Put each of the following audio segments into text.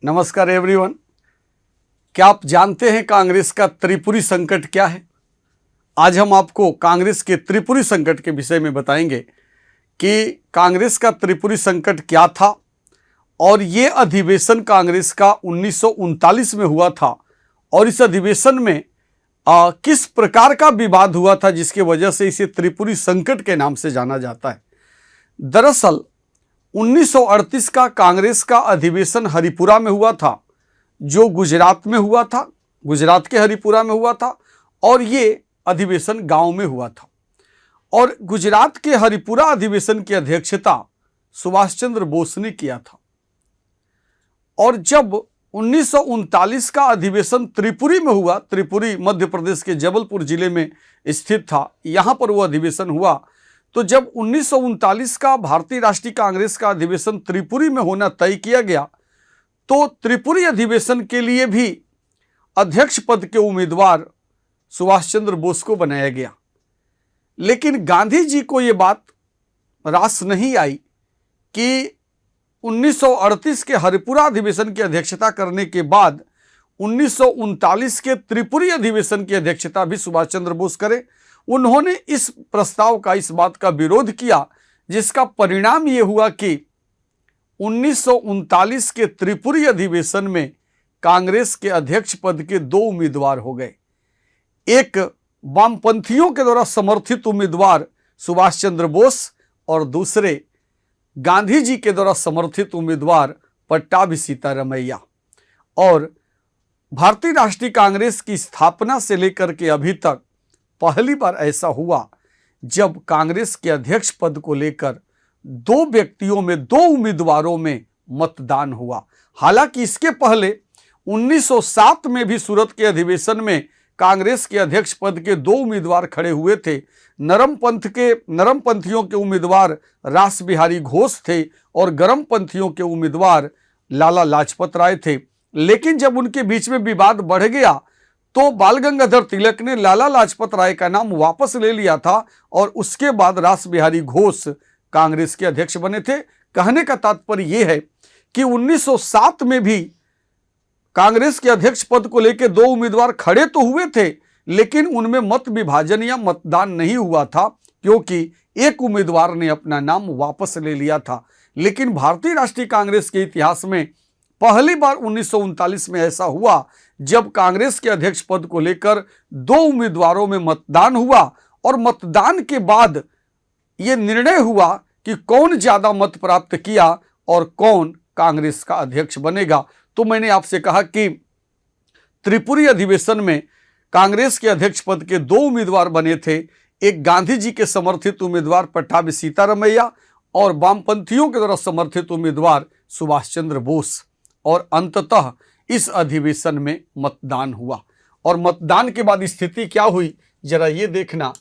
नमस्कार एवरीवन। क्या आप जानते हैं कांग्रेस का त्रिपुरी संकट क्या है? आज हम आपको कांग्रेस के त्रिपुरी संकट के विषय में बताएंगे कि कांग्रेस का त्रिपुरी संकट क्या था और ये अधिवेशन कांग्रेस का 1939 में हुआ था और इस अधिवेशन में किस प्रकार का विवाद हुआ था जिसके वजह से इसे त्रिपुरी संकट के नाम से जाना जाता है। दरअसल 1938 का कांग्रेस का अधिवेशन हरिपुरा में हुआ था, जो गुजरात में हुआ था, गुजरात के हरिपुरा में हुआ था और ये अधिवेशन गांव में हुआ था। और गुजरात के हरिपुरा अधिवेशन की अध्यक्षता सुभाष चंद्र बोस ने किया था। और जब 1939 का अधिवेशन त्रिपुरी में हुआ, त्रिपुरी मध्य प्रदेश के जबलपुर जिले में स्थित था, यहाँ पर वो अधिवेशन हुआ। तो जब 1939 का भारतीय राष्ट्रीय कांग्रेस का अधिवेशन त्रिपुरी में होना तय किया गया तो त्रिपुरी अधिवेशन के लिए भी अध्यक्ष पद के उम्मीदवार सुभाष चंद्र बोस को बनाया गया। लेकिन गांधी जी को ये बात रास नहीं आई कि 1938 के हरिपुरा अधिवेशन की अध्यक्षता करने के बाद 1939 के त्रिपुरी अधिवेशन की अध्यक्षता भी सुभाष चंद्र बोस करें। उन्होंने इस प्रस्ताव का, इस बात का विरोध किया, जिसका परिणाम ये हुआ कि 1939 के त्रिपुरी अधिवेशन में कांग्रेस के अध्यक्ष पद के दो उम्मीदवार हो गए। एक वामपंथियों के द्वारा समर्थित उम्मीदवार सुभाष चंद्र बोस और दूसरे गांधी जी के द्वारा समर्थित उम्मीदवार पट्टाभी सीतारमैया। और भारतीय राष्ट्रीय कांग्रेस की स्थापना से लेकर के अभी तक पहली बार ऐसा हुआ जब कांग्रेस के अध्यक्ष पद को लेकर दो व्यक्तियों में, दो उम्मीदवारों में मतदान हुआ। हालांकि इसके पहले 1907 में भी सूरत के अधिवेशन में कांग्रेस के अध्यक्ष पद के दो उम्मीदवार खड़े हुए थे। नरमपंथियों के उम्मीदवार रास बिहारी घोष थे और गरमपंथियों के उम्मीदवार लाला लाजपत राय थे। लेकिन जब उनके बीच में विवाद बढ़ गया तो बाल गंगाधर तिलक ने लाला लाजपत राय का नाम वापस ले लिया था और उसके बाद रास बिहारी घोष कांग्रेस के अध्यक्ष बने थे। कहने का तात्पर्य यह है कि 1907 में भी कांग्रेस के अध्यक्ष पद को लेकर दो उम्मीदवार खड़े तो हुए थे, लेकिन उनमें मत विभाजन या मतदान नहीं हुआ था क्योंकि एक उम्मीदवार ने अपना नाम वापस ले लिया था। लेकिन भारतीय राष्ट्रीय कांग्रेस के इतिहास में पहली बार 1939 में ऐसा हुआ जब कांग्रेस के अध्यक्ष पद को लेकर दो उम्मीदवारों में मतदान हुआ और मतदान के बाद यह निर्णय हुआ कि कौन ज्यादा मत प्राप्त किया और कौन कांग्रेस का अध्यक्ष बनेगा। तो मैंने आपसे कहा कि त्रिपुरी अधिवेशन में कांग्रेस के अध्यक्ष पद के दो उम्मीदवार बने थे, एक गांधी जी के समर्थित उम्मीदवार पट्टाभी सीतारमैया और वामपंथियों के द्वारा समर्थित उम्मीदवार सुभाष चंद्र बोस। और अंततः इस अधिवेशन में मतदान हुआ और मतदान के बाद स्थिति क्या हुई जरा ये देखना।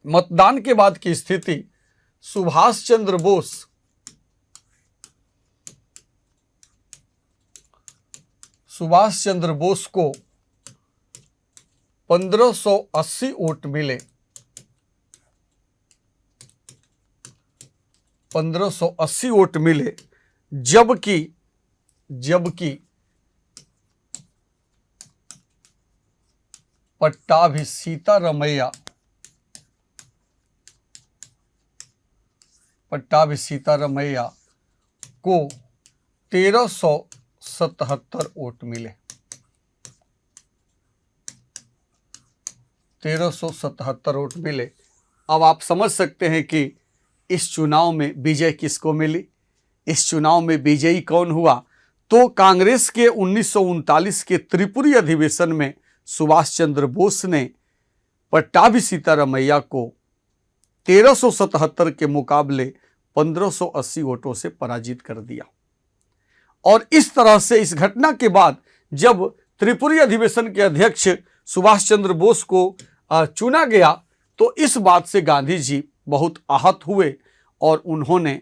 मतदान के बाद की स्थिति, सुभाष चंद्र बोस को 1580 वोट मिले। 1580 वोट मिले, जबकि पट्टाभी सीतारमैया को 1377 वोट मिले। 1377 वोट मिले। अब आप समझ सकते हैं कि इस चुनाव में विजय किसको मिली, इस चुनाव में विजयी कौन हुआ। तो कांग्रेस के 1939 के त्रिपुरी अधिवेशन में सुभाष चंद्र बोस ने पट्टाभी सीतारमैया को 1377 के मुकाबले 1580 वोटों से पराजित कर दिया। और इस तरह से इस घटना के बाद जब त्रिपुरी अधिवेशन के अध्यक्ष सुभाष चंद्र बोस को चुना गया तो इस बात से गांधी जी बहुत आहत हुए और उन्होंने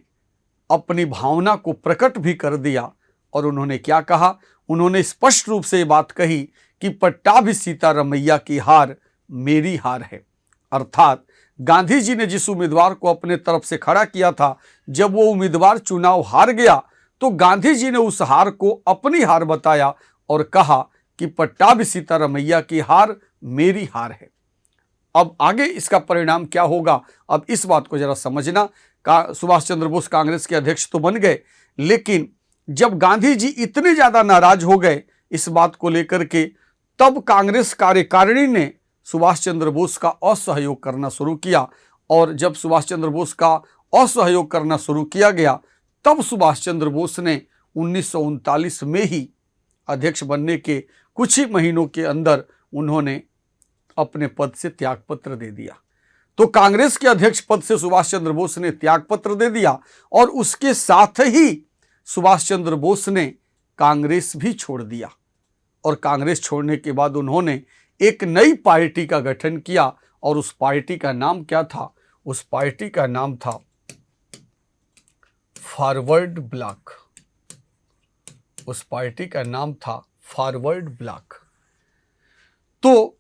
अपनी भावना को प्रकट भी कर दिया। और उन्होंने क्या कहा, उन्होंने स्पष्ट रूप से ये बात कही कि पट्टाभी सीतारमैया की हार मेरी हार है। अर्थात गांधी जी ने जिस उम्मीदवार को अपने तरफ से खड़ा किया था, जब वो उम्मीदवार चुनाव हार गया तो गांधी जी ने उस हार को अपनी हार बताया और कहा कि पट्टाभी सीतारमैया की हार मेरी हार है। अब आगे इसका परिणाम क्या होगा, अब इस बात को जरा समझना। सुभाष चंद्र बोस कांग्रेस के अध्यक्ष तो बन गए, लेकिन जब गांधी जी इतने ज्यादा नाराज हो गए इस बात को लेकर के, तब कांग्रेस कार्यकारिणी ने सुभाष चंद्र बोस का असहयोग करना शुरू किया। और जब सुभाष चंद्र बोस का असहयोग करना शुरू किया गया, तब सुभाष चंद्र बोस ने 1939 में ही अध्यक्ष बनने के कुछ ही महीनों के अंदर उन्होंने अपने पद से त्यागपत्र दे दिया। तो कांग्रेस के अध्यक्ष पद से सुभाष चंद्र बोस ने त्यागपत्र दे दिया और उसके साथ ही सुभाष चंद्र बोस ने कांग्रेस भी छोड़ दिया। और कांग्रेस छोड़ने के बाद उन्होंने एक नई पार्टी का गठन किया और उस पार्टी का नाम क्या था? उस पार्टी का नाम था फॉरवर्ड ब्लॉक। उस पार्टी का नाम था फॉरवर्ड ब्लॉक। तो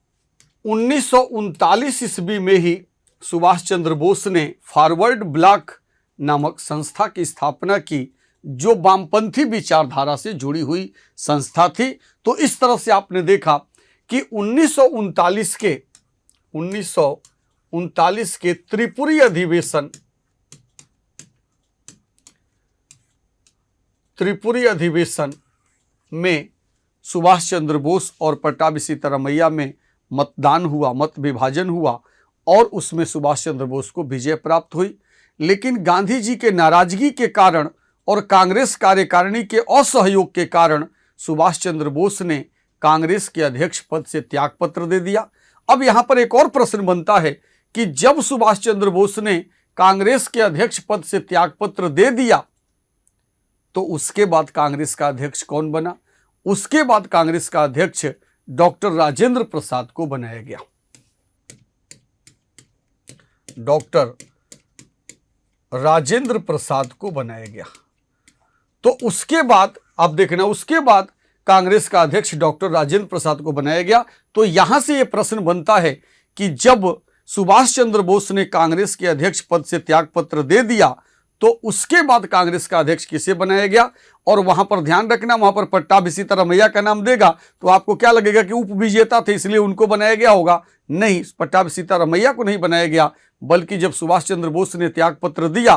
1939 ईस्वी में ही सुभाष चंद्र बोस ने फॉरवर्ड ब्लॉक नामक संस्था की स्थापना की, जो वामपंथी विचारधारा से जुड़ी हुई संस्था थी। तो इस तरह से आपने देखा कि 1939 के त्रिपुरी अधिवेशन में सुभाष चंद्र बोस और पट्टाभी सीतारमैया में मतदान हुआ, मत विभाजन हुआ और उसमें सुभाष चंद्र बोस को विजय प्राप्त हुई। लेकिन गांधी जी के नाराजगी के कारण और कांग्रेस कार्यकारिणी के असहयोग के कारण सुभाष चंद्र बोस ने कांग्रेस के अध्यक्ष पद से त्यागपत्र दे दिया। अब यहां पर एक और प्रश्न बनता है कि जब सुभाष चंद्र बोस ने कांग्रेस के अध्यक्ष पद से त्यागपत्र दे दिया, तो उसके बाद कांग्रेस का अध्यक्ष कौन बना? उसके बाद कांग्रेस का अध्यक्ष डॉक्टर राजेंद्र प्रसाद को बनाया गया। डॉक्टर राजेंद्र प्रसाद को बनाया गया। तो उसके बाद आप देखना, उसके बाद कांग्रेस का अध्यक्ष डॉक्टर राजेंद्र प्रसाद को बनाया गया। तो यहां से यह प्रश्न बनता है कि जब सुभाष चंद्र बोस ने कांग्रेस के अध्यक्ष पद से त्यागपत्र दे दिया, तो उसके बाद कांग्रेस का अध्यक्ष किसे बनाया गया? और वहां पर ध्यान रखना, वहां पर पट्टाभी सीतारमैया का नाम देगा तो आपको क्या लगेगा कि उपविजेता थे इसलिए उनको बनाया गया होगा। नहीं, पट्टाभी सीतारमैया को नहीं बनाया गया, बल्कि जब सुभाष चंद्र बोस ने त्यागपत्र दिया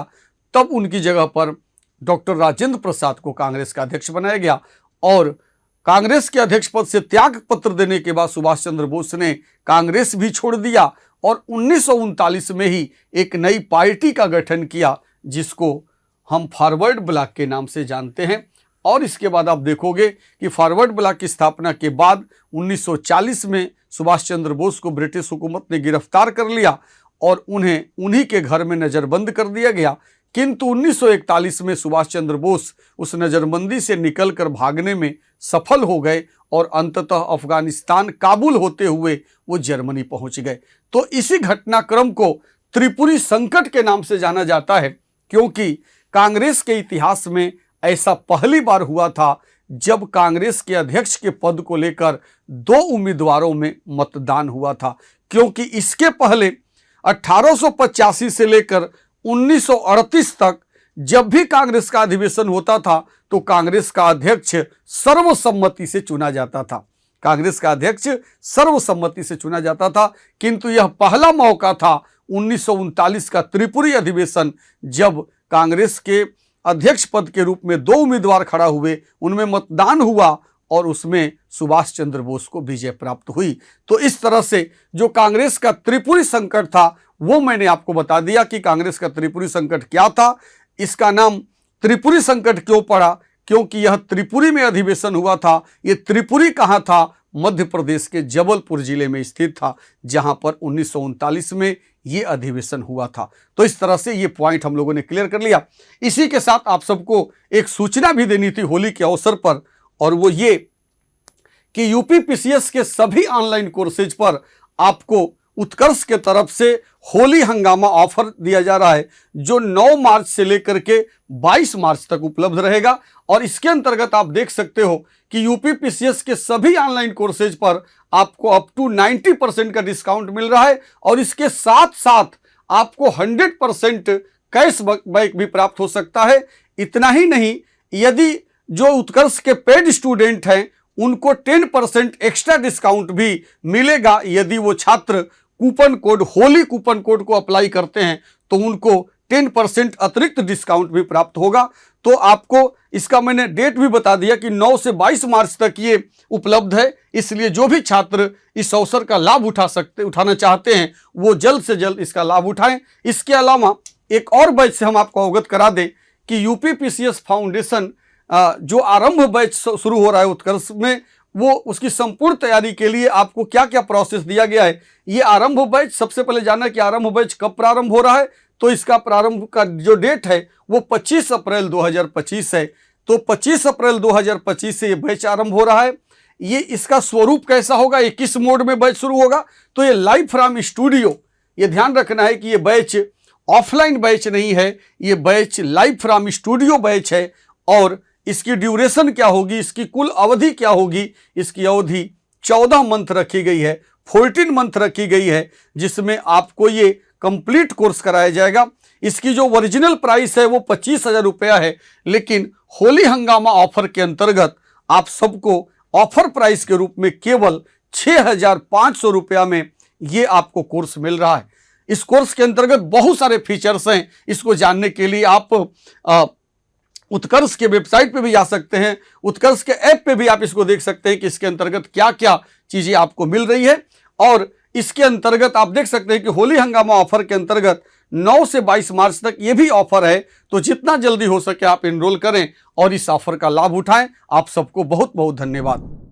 तब उनकी जगह पर डॉक्टर राजेंद्र प्रसाद को कांग्रेस का अध्यक्ष बनाया गया। और कांग्रेस के अध्यक्ष पद से त्यागपत्र देने के बाद सुभाष चंद्र बोस ने कांग्रेस भी छोड़ दिया और 1939 में ही एक नई पार्टी का गठन किया, जिसको हम फॉरवर्ड ब्लॉक के नाम से जानते हैं। और इसके बाद आप देखोगे कि फॉरवर्ड ब्लॉक की स्थापना के बाद 1940 में सुभाष चंद्र बोस को ब्रिटिश हुकूमत ने गिरफ्तार कर लिया और उन्हें उन्हीं के घर में नज़रबंद कर दिया गया। किंतु 1941 में सुभाष चंद्र बोस उस नज़रबंदी से निकलकर भागने में सफल हो गए और अंततः अफगानिस्तान काबुल होते हुए वो जर्मनी पहुंच गए। तो इसी घटनाक्रम को त्रिपुरी संकट के नाम से जाना जाता है, क्योंकि कांग्रेस के इतिहास में ऐसा पहली बार हुआ था जब कांग्रेस के अध्यक्ष के पद को लेकर दो उम्मीदवारों में मतदान हुआ था। क्योंकि इसके पहले 1885 से लेकर 1938 तक जब भी कांग्रेस का अधिवेशन होता था तो कांग्रेस का अध्यक्ष सर्वसम्मति से चुना जाता था। कांग्रेस का अध्यक्ष सर्वसम्मति से चुना जाता था, किंतु यह पहला मौका था 1939 का त्रिपुरी अधिवेशन, जब कांग्रेस के अध्यक्ष पद के रूप में दो उम्मीदवार खड़ा हुए, उनमें मतदान हुआ और उसमें सुभाष चंद्र बोस को विजय प्राप्त हुई। तो इस तरह से जो कांग्रेस का त्रिपुरी संकट था वो मैंने आपको बता दिया कि कांग्रेस का त्रिपुरी संकट क्या था। इसका नाम त्रिपुरी संकट क्यों पड़ा? क्योंकि यह त्रिपुरी में अधिवेशन हुआ था। ये त्रिपुरी कहाँ था? मध्य प्रदेश के जबलपुर जिले में स्थित था, जहां पर 1939 में ये अधिवेशन हुआ था। तो इस तरह से ये पॉइंट हम लोगों ने क्लियर कर लिया। इसी के साथ आप सबको एक सूचना भी देनी थी होली के अवसर पर, और वो ये कि यूपीपीसीएस के सभी ऑनलाइन कोर्सेज पर आपको उत्कर्ष के तरफ से होली हंगामा ऑफर दिया जा रहा है, जो 9 मार्च से लेकर के 22 मार्च तक उपलब्ध रहेगा। और इसके अंतर्गत आप देख सकते हो कि यूपीपीसीएस के सभी ऑनलाइन कोर्सेज पर आपको अप टू 90% का डिस्काउंट मिल रहा है, और इसके साथ साथ आपको 100% कैश बैक भी प्राप्त हो सकता है। इतना ही नहीं, यदि जो उत्कर्ष के पेड स्टूडेंट हैं उनको 10% एक्स्ट्रा डिस्काउंट भी मिलेगा। यदि वो छात्र coupon code, Holi coupon code को अप्लाई करते हैं तो उनको 10% अतिरिक्त डिस्काउंट भी प्राप्त होगा। तो आपको इसका मैंने डेट भी बता दिया कि 9 से 22 मार्च तक ये उपलब्ध है, इसलिए जो भी छात्र इस अवसर का लाभ उठाना चाहते हैं वो जल्द से जल्द इसका लाभ उठाएं। इसके अलावा एक और बैच से हम आपको अवगत करा दें कि यूपी पीसीएस फाउंडेशन जो आरंभ बैच शुरू हो रहा है उत्कर्ष में, वो उसकी संपूर्ण तैयारी के लिए आपको क्या क्या प्रोसेस दिया गया है। ये आरंभ बैच, सबसे पहले जानना कि आरंभ बैच कब प्रारंभ हो रहा है। तो इसका प्रारंभ का जो डेट है वो 25 अप्रैल 2025 है। तो 25 अप्रैल 2025 से ये बैच आरंभ हो रहा है। ये इसका स्वरूप कैसा होगा, ये किस मोड में बैच शुरू होगा, तो ये लाइव फ्रॉम स्टूडियो। ये ध्यान रखना है कि ये बैच ऑफलाइन बैच नहीं है, ये batch live from studio batch है। और इसकी ड्यूरेशन क्या होगी, इसकी कुल अवधि क्या होगी, इसकी अवधि 14 मंथ रखी गई है, 14 मंथ रखी गई है, जिसमें आपको ये कंप्लीट कोर्स कराया जाएगा। इसकी जो ओरिजिनल प्राइस है वो 25,000 रुपया है, लेकिन होली हंगामा ऑफर के अंतर्गत आप सबको ऑफर प्राइस के रूप में केवल 6,500 रुपया में ये आपको कोर्स मिल रहा है। इस कोर्स के अंतर्गत बहुत सारे फीचर्स हैं। इसको जानने के लिए आप उत्कर्ष के वेबसाइट पे भी जा सकते हैं, उत्कर्ष के ऐप पे भी आप इसको देख सकते हैं कि इसके अंतर्गत क्या क्या चीज़ें आपको मिल रही है। और इसके अंतर्गत आप देख सकते हैं कि होली हंगामा ऑफर के अंतर्गत 9 से 22 मार्च तक ये भी ऑफर है। तो जितना जल्दी हो सके आप एनरोल करें और इस ऑफर का लाभ उठाएं। आप सबको बहुत बहुत धन्यवाद।